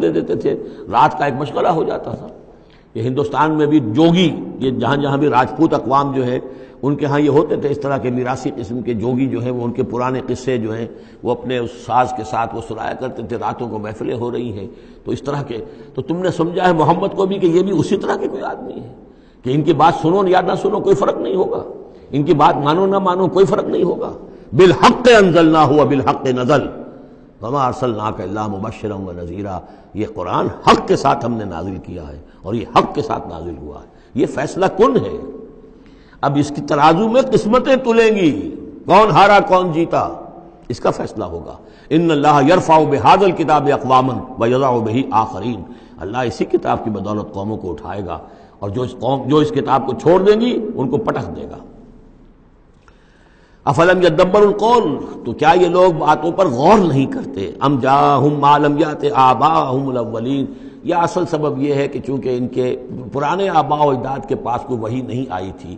دے دیتے تھے، رات کا ایک مشغلہ ہو جاتا تھا۔ یہ ہندوستان میں بھی جوگی، یہ جہاں جہاں بھی راجپوت اقوام جو ہے ان کے ہاں یہ ہوتے تھے، اس طرح کے میراثی قسم کے جوگی جو ہیں وہ ان کے پرانے قصے جو ہیں وہ اپنے اس ساز کے ساتھ وہ سنایا کرتے تھے، راتوں کو محفلیں ہو رہی ہیں تو اس طرح کے، تو تم نے سمجھا ہے محمد کو بھی کہ یہ بھی اسی طرح کے کوئی آدمی ہے کہ ان کی بات سنو یا نہ سنو کوئی فرق نہیں ہوگا، ان کی بات مانو نہ مانو کوئی فرق نہیں ہوگا۔ بالحق انزلناہ وبالحق نزل وما ارسلناک الا مبشرا ونذیرا، یہ قرآن حق کے ساتھ ہم نے نازل کیا ہے اور یہ حق کے ساتھ نازل ہوا ہے، یہ فیصلہ کن ہے۔ اب اس کی ترازو میں قسمتیں تلیں گی، کون ہارا کون جیتا اس کا فیصلہ ہوگا۔ ان اللہ یرفع بہذا الکتاب اقواما ویضع بہ آخرین، اللہ اسی کتاب کی بدولت قوموں کو اٹھائے گا اور جو اس کتاب کو چھوڑ دیں گی ان کو پٹخ دے گا۔ افلم یدبروا القول، تو کیا یہ لوگ باتوں پر غور نہیں کرتے؟ ام جاءہم ما لم یأت آباءہم الاولین، یا اصل سبب یہ ہے کہ چونکہ ان کے پرانے آباء و اجداد کے پاس کوئی وحی نہیں آئی تھی،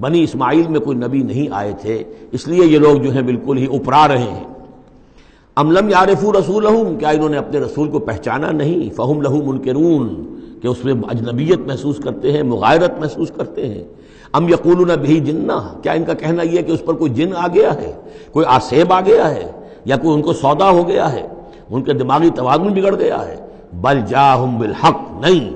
بنی اسماعیل میں کوئی نبی نہیں آئے تھے، اس لیے یہ لوگ جو ہیں بالکل ہی اپرا رہے ہیں۔ ام لم یعرفوا رسولہم، کیا انہوں نے اپنے رسول کو پہچانا نہیں؟ فہم لہ منکرون، کہ اس میں اجنبیت محسوس کرتے ہیں، مغایرت محسوس کرتے ہیں۔ ام یقولون بہ جنہ، کیا ان کا کہنا یہ ہے کہ اس پر کوئی جن آ گیا ہے، کوئی آسیب آ گیا ہے، یا کوئی ان کو سودا ہو گیا ہے، ان کے دماغی توازن بگڑ گیا ہے؟ بل جاءہم بالحق، نہیں،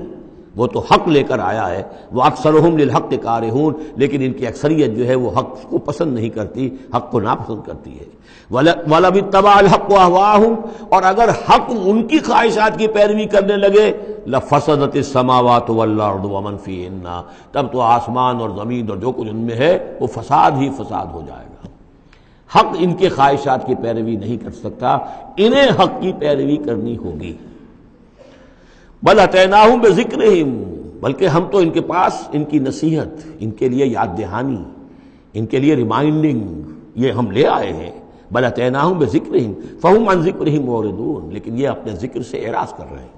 وہ تو حق لے کر آیا ہے۔ وہ اکثرہم للحق کارہون، لیکن ان کی اکثریت جو ہے وہ حق کو پسند نہیں کرتی، حق کو ناپسند کرتی ہے۔ وَلَوِ اتَّبَعَ الْحَقُّ أَهْوَاءَهُمْ، اور اگر حق ان کی خواہشات کی پیروی کرنے لگے، لَفَسَدَتِ السَّمَاوَاتُ وَالْأَرْضُ وَمَنْ فِيهِنَّ، تب تو آسمان اور زمین اور جو کچھ ان میں ہے وہ فساد ہی فساد ہو جائے گا۔ حق ان کے خواہشات کی پیروی نہیں کر سکتا، انہیں حق کی پیروی کرنی ہوگی۔ بل اتیناہم بذکرہم، بلکہ ہم تو ان کے پاس ان کی نصیحت، ان کے لیے یاد دہانی، ان کے لیے ریمائنڈنگ یہ ہم لے آئے ہیں۔ بل اتیناہم بذکرہم فہم عن ذکرہم معرضون، لیکن یہ اپنے ذکر سے اعراض کر رہے ہیں۔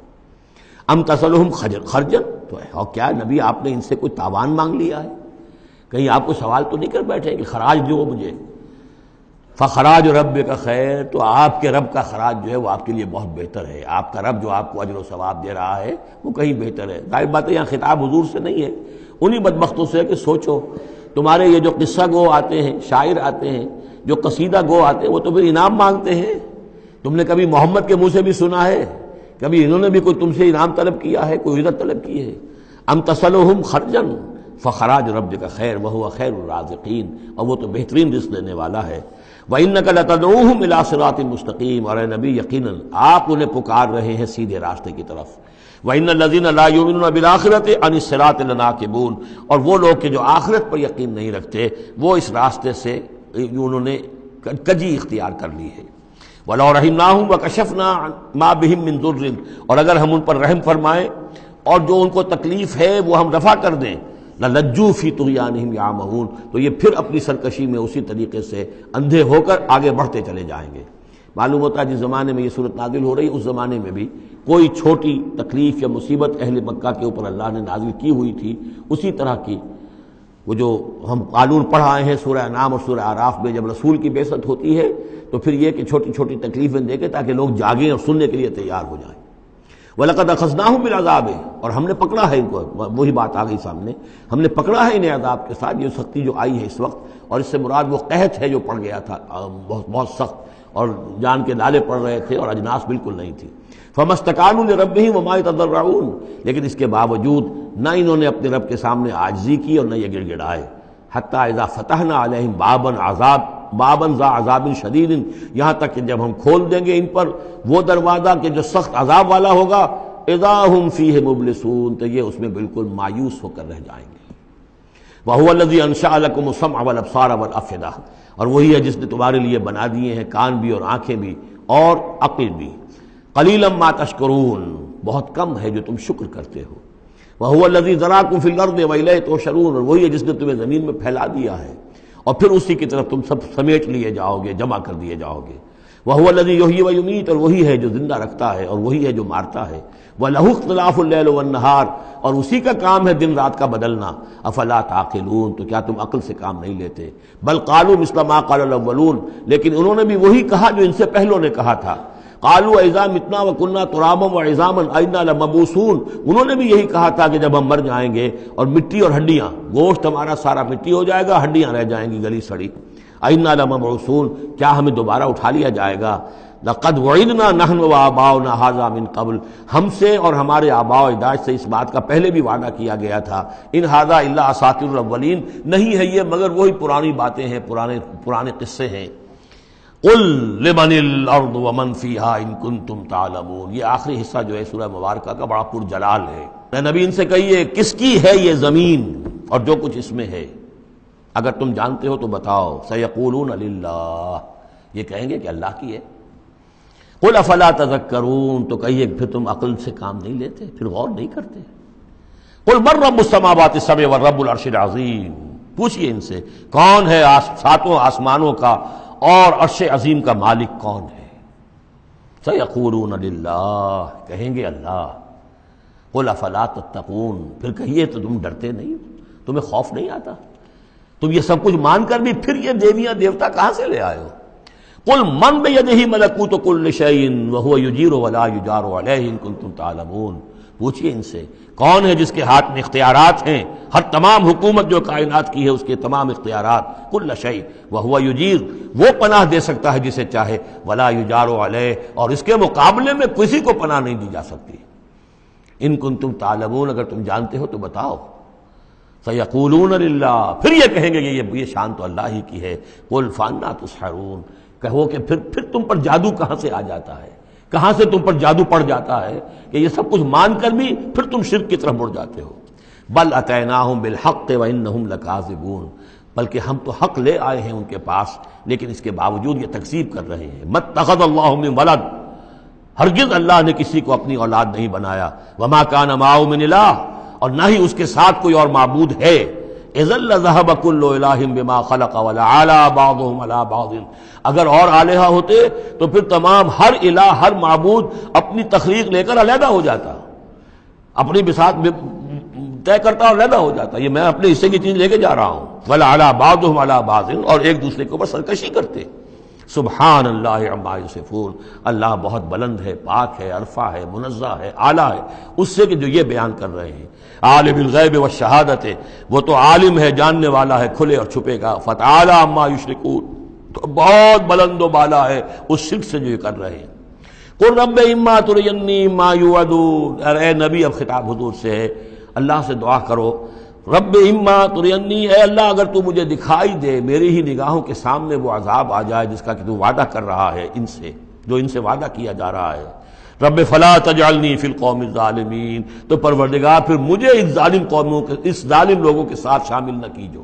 ام تسألہم خرجا، تو اور کیا نبی آپ نے ان سے کوئی تاوان مانگ لیا ہے؟ کہیں آپ کو سوال تو نہیں کر بیٹھے کہ خراج دو مجھے؟ فخراج ربک خیر، تو آپ کے رب کا خراج جو ہے وہ آپ کے لیے بہت بہتر ہے، آپ کا رب جو آپ کو اجر و ثواب دے رہا ہے وہ کہیں بہتر ہے۔ ظاہر بات ہے یہاں خطاب حضور سے نہیں ہے، انہی بدبختوں سے ہے کہ سوچو تمہارے یہ جو قصہ گو آتے ہیں، شاعر آتے ہیں، جو قصیدہ گو آتے ہیں، وہ تو پھر انعام مانگتے ہیں۔ تم نے کبھی محمد کے منہ سے بھی سنا ہے؟ کبھی انہوں نے بھی کوئی تم سے انعام طلب کیا ہے، کوئی عزت طلب کی ہے؟ ام تسألہم خرجا فخراج ربک خیر وہو خیر الرازقین، اور وہ تو بہترین رزق دینے والا ہے۔ وَإِنَّكَ لَتَدْعُوهُمْ إِلَىٰ صِرَاطٍ مُسْتَقِيمٍ، اور اے نبی یقیناً آپ انہیں پکار رہے ہیں سیدھے راستے کی طرف۔ وَإِنَّ الَّذِينَ لَا يُؤْمِنُونَ بِالْآخِرَةِ عَنِ الصِّرَاطِ لَنَاكِبُونَ، اور وہ لوگ کہ جو آخرت پر یقین نہیں رکھتے وہ اس راستے سے انہوں نے کجی اختیار کر لی ہے۔ وَلَوْ رَحِمْنَاهُمْ وَكَشَفْنَا مَا بِهِم مِّن ضُرٍّ، اور اگر ہم ان پر رحم فرمائیں اور جو ان کو تکلیف ہے وہ ہم رفع کر دیں، لَلَجُّوا فِي طُغْيَانِهِمْ يَعْمَهُونَ، تو یہ پھر اپنی سرکشی میں اسی طریقے سے اندھے ہو کر آگے بڑھتے چلے جائیں گے۔ معلوم ہوتا ہے جس زمانے میں یہ صورت نازل ہو رہی اس زمانے میں بھی کوئی چھوٹی تکلیف یا مصیبت اہل مکہ کے اوپر اللہ نے نازل کی ہوئی تھی، اسی طرح کی وہ جو ہم قانون پڑھ آئے ہیں سورہ انعام اور سورہ اعراف میں، جب رسول کی بعثت ہوتی ہے تو پھر یہ کہ چھوٹی چھوٹی تکلیفیں دے کے تاکہ لوگ جاگیں اور سننے کے لیے تیار ہو جائیں۔ وَلَقَدْ أَخَذْنَاهُمْ بِالْعَذَابِ، اور ہم نے پکڑا ہے ان کو، وہی بات آ گئی سامنے، ہم نے پکڑا ہے انہیں عذاب کے ساتھ، یہ سختی جو آئی ہے اس وقت، اور اس سے مراد وہ قحط ہے جو پڑ گیا تھا بہت سخت، اور جان کے نالے پڑ رہے تھے اور اجناس بالکل نہیں تھی۔ فَمَا اسْتَكَانُوا لِرَبِّهِمْ وَمَا يَتَضَرَّعُونَ، لیکن اس کے باوجود نہ انہوں نے اپنے رب کے سامنے عاجزی کی اور نہ یہ گڑ گڑائے۔ حَتَّى إِذَا فَتَحْنَا عَلَيْهِمْ بابًا ذا عذاب شدید، یہاں تک کہ جب ہم کھول دیں گے ان پر وہ دروازہ کہ جو سخت عذاب والا ہوگا، اذا ہم فیہ مبلسون، تو یہ اس میں بالکل مایوس ہو کر رہ جائیں گے۔ وَهُوَ الَّذِي أَنشَأَ لَكُمُ السَّمْعَ وَالْأَبْصَارَ وَالْأَفْئِدَةَ، اور وہی ہے جس نے تمہارے لیے بنا دیے ہیں کان بھی اور آنکھیں بھی اور عقل بھی۔ قَلِيلًا مَا تَشْكُرُونَ، بہت کم ہے جو تم شکر کرتے ہو۔ وَهُوَ الَّذِي ذَرَاكُمْ فِي الْأَرْضِ وَإِلَيْهِ تُحْشَرُونَ، اور وہی ہے جس نے تمہیں زمین میں پھیلا دیا ہے اور پھر اسی کی طرف تم سب سمیٹ لیے جاؤ گے، جمع کر دیے جاؤ گے۔ وَهُوَ الَّذِي يُحْيِي وَيُمِيتُ، اور وہی ہے جو زندہ رکھتا ہے اور وہی ہے جو مارتا ہے۔ وَلَهُ اخْتِلَافُ اللَّيْلِ وَالنَّهَارِ، اور اسی کا کام ہے دن رات کا بدلنا۔ أَفَلَا تَعْقِلُونَ، تو کیا تم عقل سے کام نہیں لیتے؟ بل قالوا مثل ما قال الاولون، لیکن انہوں نے بھی وہی کہا جو ان سے پہلوں نے کہا تھا۔ قالوا اذا متنا وكنا ترابا وعظاما ائنا لمبعوثون، انہوں نے بھی یہی کہا تھا کہ جب ہم مر جائیں گے اور مٹی اور ہڈیاں، گوشت ہمارا سارا مٹی ہو جائے گا، ہڈیاں رہ جائیں گی گلی سڑی، ائنا لمبعوثون، کیا ہمیں دوبارہ اٹھا لیا جائے گا؟ لقد وعدنا نحن وآباؤنا هذا من قبل، ہم سے اور ہمارے آباء و اجداد سے اس بات کا پہلے بھی وعدہ کیا گیا تھا، ان هذا الا اساطیر الاولین، نہیں ہے یہ مگر وہی پرانی باتیں ہیں، پرانے قصے ہیں۔ قل لمن الارض ومن فیہا ان کنتم تعلمون، یہ آخری حصہ جو ہے سورہ مبارکہ کا بڑا پرجلال ہے۔ اے نبی ان سے کہیے کس کی ہے یہ زمین اور جو کچھ اس میں ہے، اگر تم جانتے ہو تو بتاؤ۔ سیقولون للہ، یہ کہیں گے کہ اللہ کی ہے۔ قل افلا تذکرون، تو کہیے پھر تم عقل سے کام نہیں لیتے، پھر غور نہیں کرتے۔ قل من رب السماوات السبع والرب العرش العظیم، پوچھئے ان سے کون ہے ساتوں آسمانوں کا اور عرش عظیم کا مالک کون ہے؟ سیقولون للہ، کہیں گے اللہ۔ قل افلا تتقون، پھر کہیے تو تم ڈرتے نہیں، تمہیں خوف نہیں آتا؟ تم یہ سب کچھ مان کر بھی پھر یہ دیویاں دیوتا کہاں سے لے آئے ہو؟ قل من بیدہ ملکوت کل شیء وہو یجیر ولا یجار علیہ ان کنتم تعلمون، پوچھئے ان سے کون ہے جس کے ہاتھ میں اختیارات ہیں، ہر تمام حکومت جو کائنات کی ہے اس کے تمام اختیارات، کل شیء وہو یجیر، وہ پناہ دے سکتا ہے جسے چاہے، ولا یجار علیہ، اور اس کے مقابلے میں کسی کو پناہ نہیں دی جا سکتی۔ ان کنتم تعلمون، اگر تم جانتے ہو تو بتاؤ۔ سیقولون للہ، پھر یہ کہیں گے کہ یہ شان تو اللہ ہی کی ہے۔ قل فانا تسحرون، کہو کہ پھر تم پر جادو کہاں سے آ جاتا ہے، کہاں سے تم پر جادو پڑ جاتا ہے کہ یہ سب کچھ مان کر بھی پھر تم شرک کی طرف مڑ جاتے ہو۔ بل اتیناہم بالحق وانہم لکاذبون، بلکہ ہم تو حق لے آئے ہیں ان کے پاس، لیکن اس کے باوجود یہ تکذیب کر رہے ہیں۔ متخذ اللہ من ولد، ہرگز اللہ نے کسی کو اپنی اولاد نہیں بنایا، وما کان معہ من الہ، اور نہ ہی اس کے ساتھ کوئی اور معبود ہے۔ اذا لذهب كل الہ بما خلق ولعلى بعضهم على بعض، اگر اور آلہہ ہوتے تو پھر تمام ہر الہ، ہر معبود اپنی تخلیق لے کر علیحدہ ہو جاتا، اپنی بساط طے کرتا اور علیحدہ ہو جاتا، یہ میں اپنے حصے کی چیز لے کے جا رہا ہوں۔ وَلَعَلَىٰ بَعْضُهُمْ عَلَىٰ بَعْضٍ، اور ایک دوسرے کے اوپر سرکشی کرتے۔ سبحان اللہ عما یصفون، اللہ بہت بلند ہے، پاک ہے، عرفہ ہے، منزہ ہے، اعلیٰ ہے اس سے کہ جو یہ بیان کر رہے ہیں۔ عالم الغیب والشہادت، وہ تو عالم ہے، جاننے والا ہے کھلے اور چھپے کا۔ فتعالی عما یشرکون، تو بہت بلند و بالا ہے اس شرک سے جو یہ کر رہے ہیں۔ قل رب اما ترینی ما یوعدون، اے نبی اب خطاب حضور سے ہے، اللہ سے دعا کرو، رب اما ترینی، اے اللہ اگر تو مجھے دکھائی دے، میری ہی نگاہوں کے سامنے وہ عذاب آ جائے جس کا کہ تو وعدہ کر رہا ہے ان سے، جو ان سے وعدہ کیا جا رہا ہے۔ رب فلا تجعلنی فی القوم الظالمین، تو پروردگار پھر مجھے اس ظالم قوموں کے، اس ظالم لوگوں کے ساتھ شامل نہ کیجو۔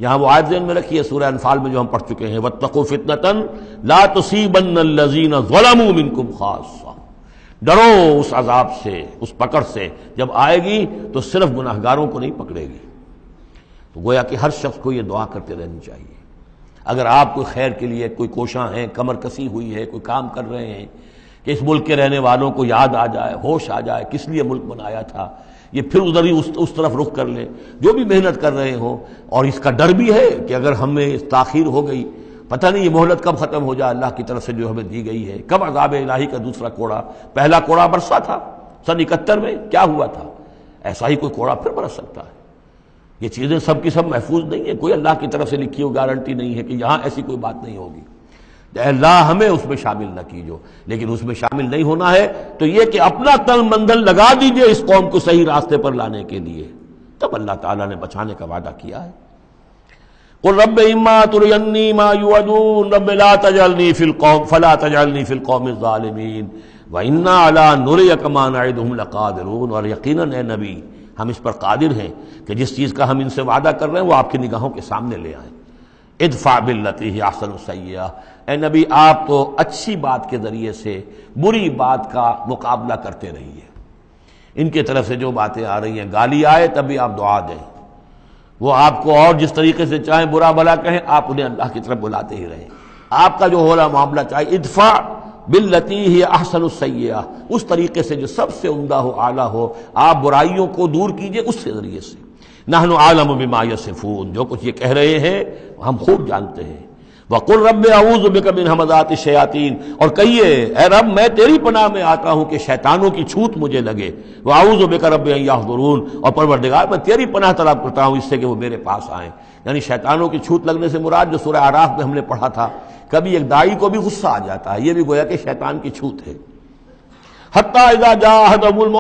یہاں وہ آیت ذہن میں رکھیے سورہ انفال میں جو ہم پڑھ چکے ہیں، واتقوا فتنۃ لا تصیبن الذین ظلموا منکم خاصہ، ڈرو اس عذاب سے، اس پکڑ سے، جب آئے گی تو صرف گناہگاروں کو نہیں پکڑے گی۔ تو گویا کہ ہر شخص کو یہ دعا کرتے رہنی چاہیے۔ اگر آپ کوئی خیر کے لیے کوئی کوشاں ہیں، کمر کسی ہوئی ہے، کوئی کام کر رہے ہیں کہ اس ملک کے رہنے والوں کو یاد آ جائے، ہوش آ جائے کس لیے ملک بنایا تھا، یہ پھر ادھر ہی اس طرف رخ کر لیں، جو بھی محنت کر رہے ہوں، اور اس کا ڈر بھی ہے کہ اگر ہمیں تاخیر ہو گئی، پتہ نہیں یہ مہلت کب ختم ہو جائے اللہ کی طرف سے جو ہمیں دی گئی ہے، کب عذاب الہی کا دوسرا کوڑا، پہلا کوڑا برسا تھا سن 71 میں، کیا ہوا تھا، ایسا ہی کوئی کوڑا پھر برس سکتا ہے۔ یہ چیزیں سب کی سب محفوظ نہیں ہیں، کوئی اللہ کی طرف سے لکھی ہوئی گارنٹی نہیں ہے کہ یہاں ایسی کوئی بات نہیں ہوگی۔ اے اللہ ہمیں اس میں شامل نہ کیجو، لیکن اس میں شامل نہیں ہونا ہے تو یہ کہ اپنا تن مندل لگا دیجئے اس قوم کو صحیح راستے پر لانے کے لیے، تب اللہ تعالیٰ نے بچانے کا وعدہ کیا ہے۔ قل رب اما ترینی ما یوعدون رب لا تجعلنی فی القوم فلا تجعلنی فی القوم الظالمین وانا علی نریک ما نعدہم لقادرون، اور یقیناً اے نبی ہم اس پر قادر ہیں کہ جس چیز کا ہم ان سے وعدہ کر رہے ہیں وہ آپ کی نگاہوں کے سامنے لے آئیں۔ ادفع باللتی ہی احسن السیئہ، اے نبی آپ تو اچھی بات کے ذریعے سے بری بات کا مقابلہ کرتے رہیے۔ ان کی طرف سے جو باتیں آ رہی ہیں، گالی آئے تب بھی آپ دعا دیں، وہ آپ کو اور جس طریقے سے چاہیں برا بھلا کہیں، آپ انہیں اللہ کی طرف بلاتے ہی رہیں۔ آپ کا جو ہو رہا معاملہ چاہے ادفع باللتی ہی احسن السیئہ، اس طریقے سے جو سب سے عمدہ ہو، اعلیٰ ہو، آپ برائیوں کو دور کیجئے اس کے ذریعے سے۔ نحن عالم بما یصفون، جو کچھ یہ کہہ رہے ہیں ہم خوب جانتے ہیں۔ وَقُلْ رَبِّ أَعُوذُ بِكَ مِنْ ہَمَزَاتِ الشَّيَاطِينِ، اور کہیے اے رب میں تیری پناہ میں آتا ہوں کہ شیطانوں کی چھوت مجھے لگے، وَأَعُوذُ بِكَ رَبِّ أَن يَحْضُرُونَ، اور پروردگار میں تیری پناہ طلب کرتا ہوں اس سے کہ وہ میرے پاس آئیں۔ یعنی شیطانوں کی چھوت لگنے سے مراد جو سورہ اعراف میں ہم نے پڑھا تھا، کبھی ایک داعی کو بھی غصہ آ جاتا ہے، یہ بھی گویا کہ شیطان کی چھوت ہے۔ حَتَّىٰ إِذَا جَاءَ أَحَدَهُمُ